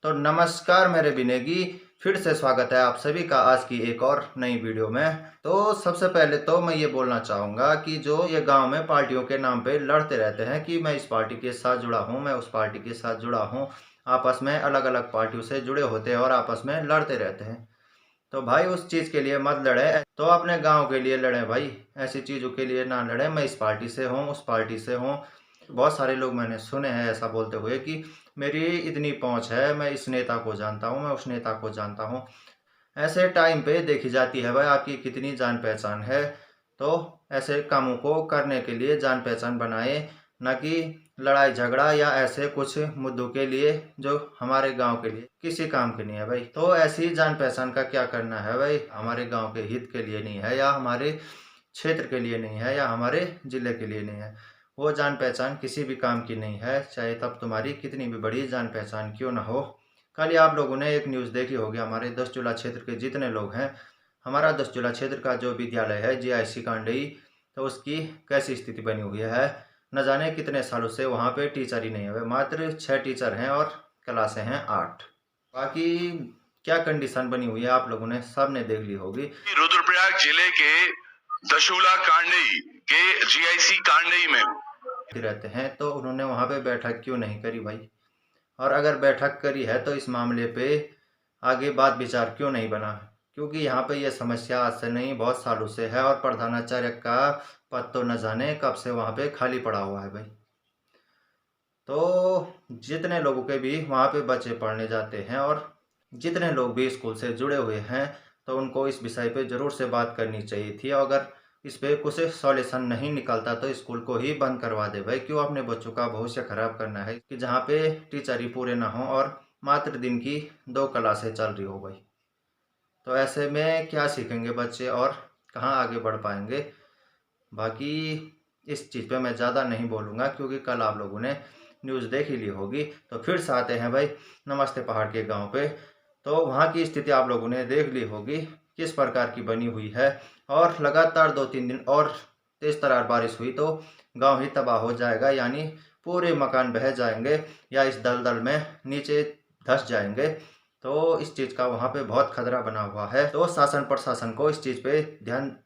तो नमस्कार मेरे बिनेगी, फिर से स्वागत है आप सभी का आज की एक और नई वीडियो में। तो सबसे पहले तो मैं ये बोलना चाहूँगा कि जो ये गांव में पार्टियों के नाम पे लड़ते रहते हैं कि मैं इस पार्टी के साथ जुड़ा हूँ, मैं उस पार्टी के साथ जुड़ा हूँ, आपस में अलग अलग पार्टियों से जुड़े होते हैं और आपस में लड़ते रहते हैं। तो भाई उस चीज़ के लिए मत लड़े, तो अपने गांव के लिए लड़े भाई, ऐसी चीज़ों के लिए ना लड़े। मैं इस पार्टी से हूँ, उस पार्टी से हूँ। बहुत सारे लोग मैंने सुने हैं ऐसा बोलते हुए कि मेरी इतनी पहुंच है, मैं इस नेता को जानता हूँ, मैं उस नेता को जानता हूँ। ऐसे टाइम पे देखी जाती है भाई आपकी कितनी जान पहचान है। तो ऐसे कामों को करने के लिए जान पहचान बनाए, न कि लड़ाई झगड़ा या ऐसे कुछ मुद्दों के लिए जो हमारे गांव के लिए किसी काम के नहीं है भाई। तो ऐसी जान पहचान का क्या करना है भाई, हमारे गांव के हित के लिए नहीं है, या हमारे क्षेत्र के लिए नहीं है, या हमारे जिले के लिए नहीं है। वो जान पहचान किसी भी काम की नहीं है, चाहे तब तुम्हारी कितनी भी बड़ी जान पहचान क्यों ना हो। कल ही आप लोगों ने एक न्यूज़ देखी होगी, हमारे 10 जुला क्षेत्र के जितने लोग हैं, हमारा 10 जुला क्षेत्र का जो विद्यालय है जीआईसी कांडई, तो उसकी कैसी स्थिति बनी हुई है। न जाने कितने सालों से वहाँ पे टीचर ही नहीं है, मात्र 6 टीचर हैं और क्लासें हैं 8। बाकी क्या कंडीशन बनी हुई है आप लोगों ने सबने देख ली होगी। रुद्रप्रयाग जिले के दशूला कांडई के जीआईसी कांडई में रहते हैं, तो उन्होंने वहाँ पे बैठक क्यों नहीं करी भाई? और अगर बैठक करी है तो इस मामले पे आगे बात विचार क्यों नहीं बना? क्योंकि यहाँ पे ये समस्या आज से नहीं बहुत सालों से है, और प्रधानाचार्य का पद तो न जाने कब से वहाँ पे खाली पड़ा हुआ है भाई। तो जितने लोगों के भी वहाँ पे बच्चे पढ़ने जाते हैं और जितने लोग भी स्कूल से जुड़े हुए हैं, तो उनको इस विषय पे ज़रूर से बात करनी चाहिए थी। अगर इस पे कुछ सॉल्यूशन नहीं निकलता तो स्कूल को ही बंद करवा दे भाई। क्यों अपने बच्चों का भविष्य खराब करना है कि जहाँ पे टीचर ही पूरे ना हो और मात्र दिन की 2 क्लासें चल रही हो भाई। तो ऐसे में क्या सीखेंगे बच्चे और कहाँ आगे बढ़ पाएंगे? बाकी इस चीज़ पे मैं ज़्यादा नहीं बोलूँगा क्योंकि कल आप लोगों ने न्यूज़ देख ही ली होगी। तो फिर से आते हैं भाई नमस्ते पहाड़ के गांव पे। तो वहाँ की स्थिति आप लोगों ने देख ली होगी किस प्रकार की बनी हुई है, और लगातार 2-3 दिन और तेज़ तरार बारिश हुई तो गांव ही तबाह हो जाएगा, यानी पूरे मकान बह जाएंगे या इस दलदल में नीचे धंस जाएंगे। तो इस चीज़ का वहाँ पे बहुत खतरा बना हुआ है। तो शासन प्रशासन को इस चीज़ पे ध्यान,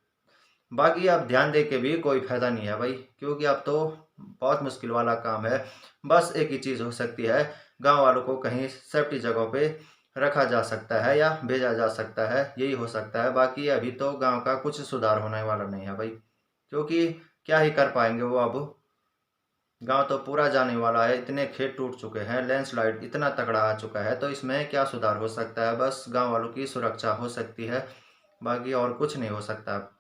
बाकी अब ध्यान दे के भी कोई फायदा नहीं है भाई, क्योंकि अब तो बहुत मुश्किल वाला काम है। बस एक ही चीज़ हो सकती है, गांव वालों को कहीं सेफ्टी जगह पे रखा जा सकता है या भेजा जा सकता है, यही हो सकता है। बाकी अभी तो गांव का कुछ सुधार होने वाला नहीं है भाई, क्योंकि क्या ही कर पाएंगे वो अब। गांव तो पूरा जाने वाला है, इतने खेत टूट चुके हैं, लैंडस्लाइड इतना तगड़ा आ चुका है, तो इसमें क्या सुधार हो सकता है? बस गांव वालों की सुरक्षा हो सकती है, बाकी और कुछ नहीं हो सकता।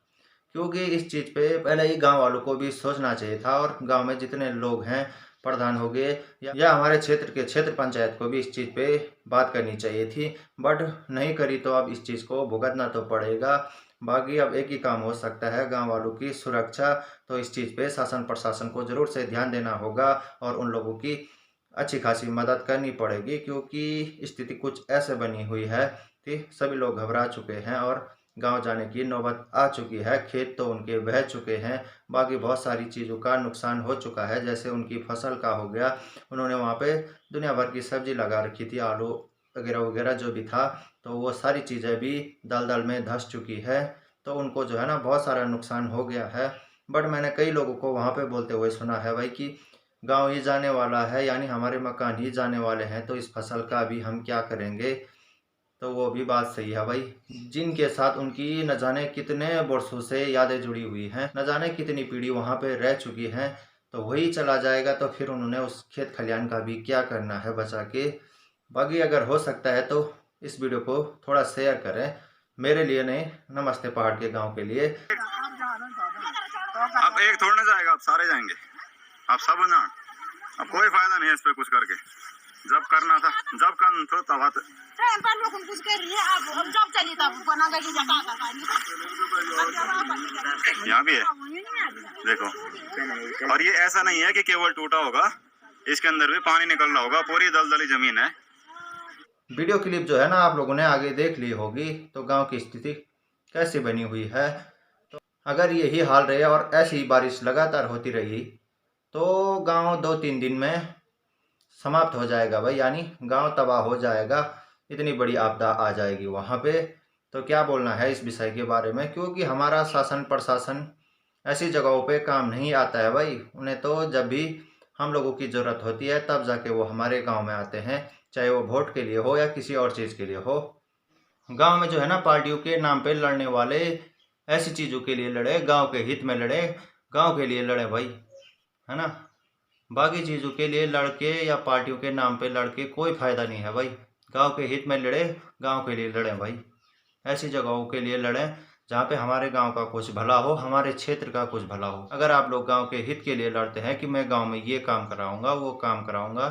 क्योंकि इस चीज़ पे पहले ही गांव वालों को भी सोचना चाहिए था, और गांव में जितने लोग हैं, प्रधान हो गए या हमारे क्षेत्र के क्षेत्र पंचायत को भी इस चीज़ पे बात करनी चाहिए थी, बट नहीं करी। तो अब इस चीज़ को भुगतना तो पड़ेगा। बाकी अब एक ही काम हो सकता है, गांव वालों की सुरक्षा। तो इस चीज़ पे शासन प्रशासन को ज़रूर से ध्यान देना होगा और उन लोगों की अच्छी खासी मदद करनी पड़ेगी, क्योंकि स्थिति कुछ ऐसे बनी हुई है कि सभी लोग घबरा चुके हैं और गांव जाने की नौबत आ चुकी है। खेत तो उनके बह चुके हैं, बाकी बहुत सारी चीज़ों का नुकसान हो चुका है, जैसे उनकी फसल का हो गया। उन्होंने वहाँ पे दुनिया भर की सब्जी लगा रखी थी, आलू वगैरह वगैरह जो भी था, तो वो सारी चीज़ें भी दलदल में धंस चुकी है। तो उनको जो है ना बहुत सारा नुकसान हो गया है। बट मैंने कई लोगों को वहाँ पे बोलते हुए सुना है भाई कि गांव ही जाने वाला है, यानी हमारे मकान ही जाने वाले हैं, तो इस फसल का भी हम क्या करेंगे? तो वो भी बात सही है भाई। जिनके साथ उनकी न जाने कितने वर्षों से यादें जुड़ी हुई हैं, न जाने कितनी पीढ़ी वहाँ पे रह चुकी हैं, तो वही चला जाएगा तो फिर उन्होंने उस खेत खलियान का भी क्या करना है बचा के? बाकी अगर हो सकता है तो इस वीडियो को थोड़ा शेयर करें, मेरे लिए नहीं, नमस्ते पहाड़ के गाँव के लिए। अब एक थोड़ा ना जाएगा, अब सारे जाएंगे, अब सब ना, अब कोई फायदा नहीं है इस पे कुछ करके। जब करना था जब करना तो तब आते यहाँ भी है देखो। और ये ऐसा नहीं है कि केवल टूटा होगा, इसके अंदर भी पानी निकल रहा होगा, पूरी दलदली जमीन है। वीडियो क्लिप जो है ना आप लोगों ने आगे देख ली होगी, तो गांव की स्थिति कैसे बनी हुई है। तो अगर यही हाल रहे और ऐसी बारिश लगातार होती रही तो गांव 2-3 दिन में समाप्त हो जाएगा भाई, यानी गांव तबाह हो जाएगा, इतनी बड़ी आपदा आ जाएगी वहाँ पे। तो क्या बोलना है इस विषय के बारे में, क्योंकि हमारा शासन प्रशासन ऐसी जगहों पे काम नहीं आता है भाई। उन्हें तो जब भी हम लोगों की ज़रूरत होती है तब जाके वो हमारे गांव में आते हैं, चाहे वो वोट के लिए हो या किसी और चीज़ के लिए हो। गांव में जो है ना, पार्टियों के नाम पे लड़ने वाले ऐसी चीज़ों के लिए लड़े, गांव के हित में लड़े, गांव के लिए लड़े भाई, है ना। बाकी चीज़ों के लिए लड़के या पार्टियों के नाम पे लड़के कोई फ़ायदा नहीं है भाई। गांव के हित में लड़े, गांव के लिए लड़ें भाई। ऐसी जगहों के लिए लड़ें जहाँ पे हमारे गांव का कुछ भला हो, हमारे क्षेत्र का कुछ भला हो। अगर आप लोग गांव के हित के लिए लड़ते हैं कि मैं गांव में ये काम कराऊंगा, वो काम कराऊंगा,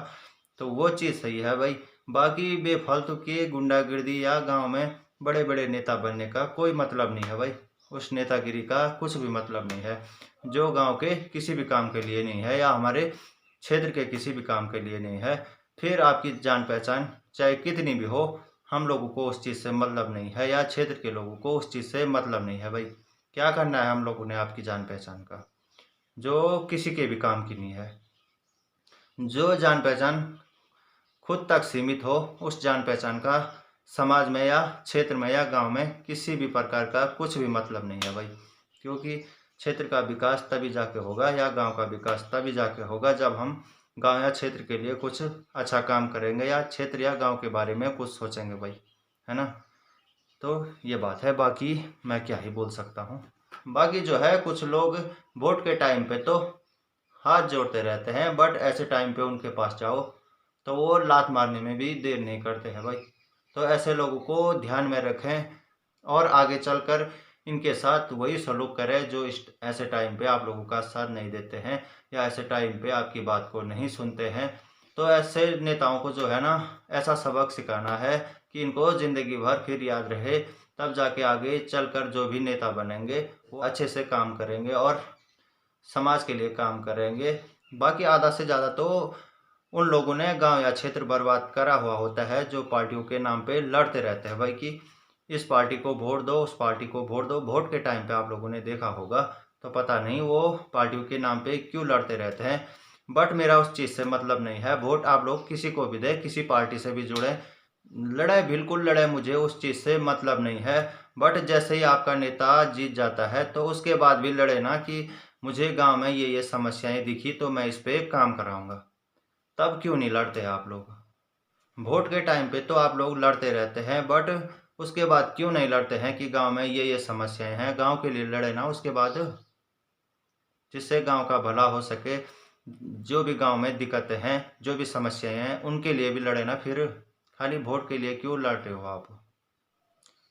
तो वो चीज़ सही है भाई। बाकी बेफालतू की गुंडागिर्दी या गांव में बड़े बड़े नेता बनने का कोई मतलब नहीं है भाई। उस नेतागिरी का कुछ भी मतलब नहीं है, जो गांव के किसी भी काम के लिए नहीं है या हमारे क्षेत्र के किसी भी काम के लिए नहीं है। फिर आपकी जान पहचान चाहे कितनी भी हो, हम लोगों को उस चीज़ से मतलब नहीं है, या क्षेत्र के लोगों को उस चीज़ से मतलब नहीं है भाई। क्या करना है हम लोगों ने आपकी जान पहचान का, जो किसी के भी काम की नहीं है। जो जान पहचान खुद तक सीमित हो, उस जान पहचान का समाज में या क्षेत्र में या गांव में किसी भी प्रकार का कुछ भी मतलब नहीं है भाई। क्योंकि क्षेत्र का विकास तभी जाके होगा या गांव का विकास तभी जाके होगा जब हम गांव या क्षेत्र के लिए कुछ अच्छा काम करेंगे या क्षेत्र या गांव के बारे में कुछ सोचेंगे भाई, है ना। तो ये बात है, बाकी मैं क्या ही बोल सकता हूँ। बाकी जो है, कुछ लोग वोट के टाइम पे तो हाथ जोड़ते रहते हैं, बट ऐसे टाइम पे उनके पास जाओ तो वो लात मारने में भी देर नहीं करते हैं भाई। तो ऐसे लोगों को ध्यान में रखें और आगे चलकर इनके साथ वही सलूक करें जो ऐसे टाइम पे आप लोगों का साथ नहीं देते हैं या ऐसे टाइम पे आपकी बात को नहीं सुनते हैं। तो ऐसे नेताओं को जो है ना, ऐसा सबक सिखाना है कि इनको ज़िंदगी भर फिर याद रहे, तब जाके आगे चलकर जो भी नेता बनेंगे वो अच्छे से काम करेंगे और समाज के लिए काम करेंगे। बाकी आधा से ज़्यादा तो उन लोगों ने गांव या क्षेत्र बर्बाद करा हुआ होता है जो पार्टियों के नाम पे लड़ते रहते हैं भाई, कि इस पार्टी को वोट दो, उस पार्टी को वोट दो। वोट के टाइम पे आप लोगों ने देखा होगा, तो पता नहीं वो पार्टियों के नाम पे क्यों लड़ते रहते हैं। बट मेरा उस चीज़ से मतलब नहीं है। वोट आप लोग किसी को भी दें, किसी पार्टी से भी जुड़े, लड़े बिल्कुल लड़े, मुझे उस चीज़ से मतलब नहीं है। बट जैसे ही आपका नेता जीत जाता है तो उसके बाद भी लड़े ना, कि मुझे गांव में ये समस्याएं दिखी तो मैं इस पर काम कराऊंगा। तब क्यों नहीं लड़ते आप लोग? वोट के टाइम पे तो आप लोग लड़ते रहते हैं, बट उसके बाद क्यों नहीं लड़ते हैं कि गांव में ये समस्याएं हैं? गांव के लिए लड़े ना उसके बाद, जिससे गांव का भला हो सके। जो भी गांव में दिक्कतें हैं, जो भी समस्याएं हैं, उनके लिए भी लड़े ना। फिर खाली वोट के लिए क्यों लड़ते हो आप?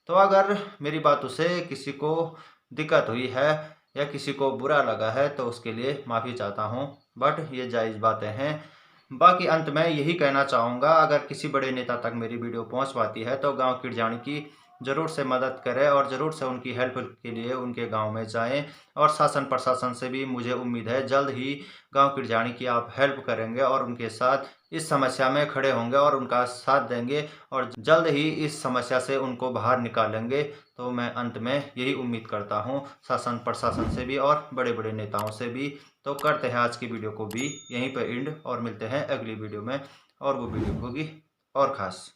तो अगर मेरी बातों से किसी को दिक्कत हुई है या किसी को बुरा लगा है तो उसके लिए माफ़ी चाहता हूँ, बट ये जायज़ बातें हैं। बाकी अंत में यही कहना चाहूँगा, अगर किसी बड़े नेता तक मेरी वीडियो पहुँच पाती है तो गांव किरजानी की ज़रूर से मदद करें और ज़रूर से उनकी हेल्प के लिए उनके गांव में जाएं। और शासन प्रशासन से भी मुझे उम्मीद है जल्द ही गांव किरजानी की आप हेल्प करेंगे और उनके साथ इस समस्या में खड़े होंगे और उनका साथ देंगे और जल्द ही इस समस्या से उनको बाहर निकालेंगे। तो मैं अंत में यही उम्मीद करता हूँ शासन प्रशासन से भी और बड़े बड़े नेताओं से भी। तो करते हैं आज की वीडियो को भी यहीं पर एंड और मिलते हैं अगली वीडियो में, और वो वीडियो होगी और ख़ास।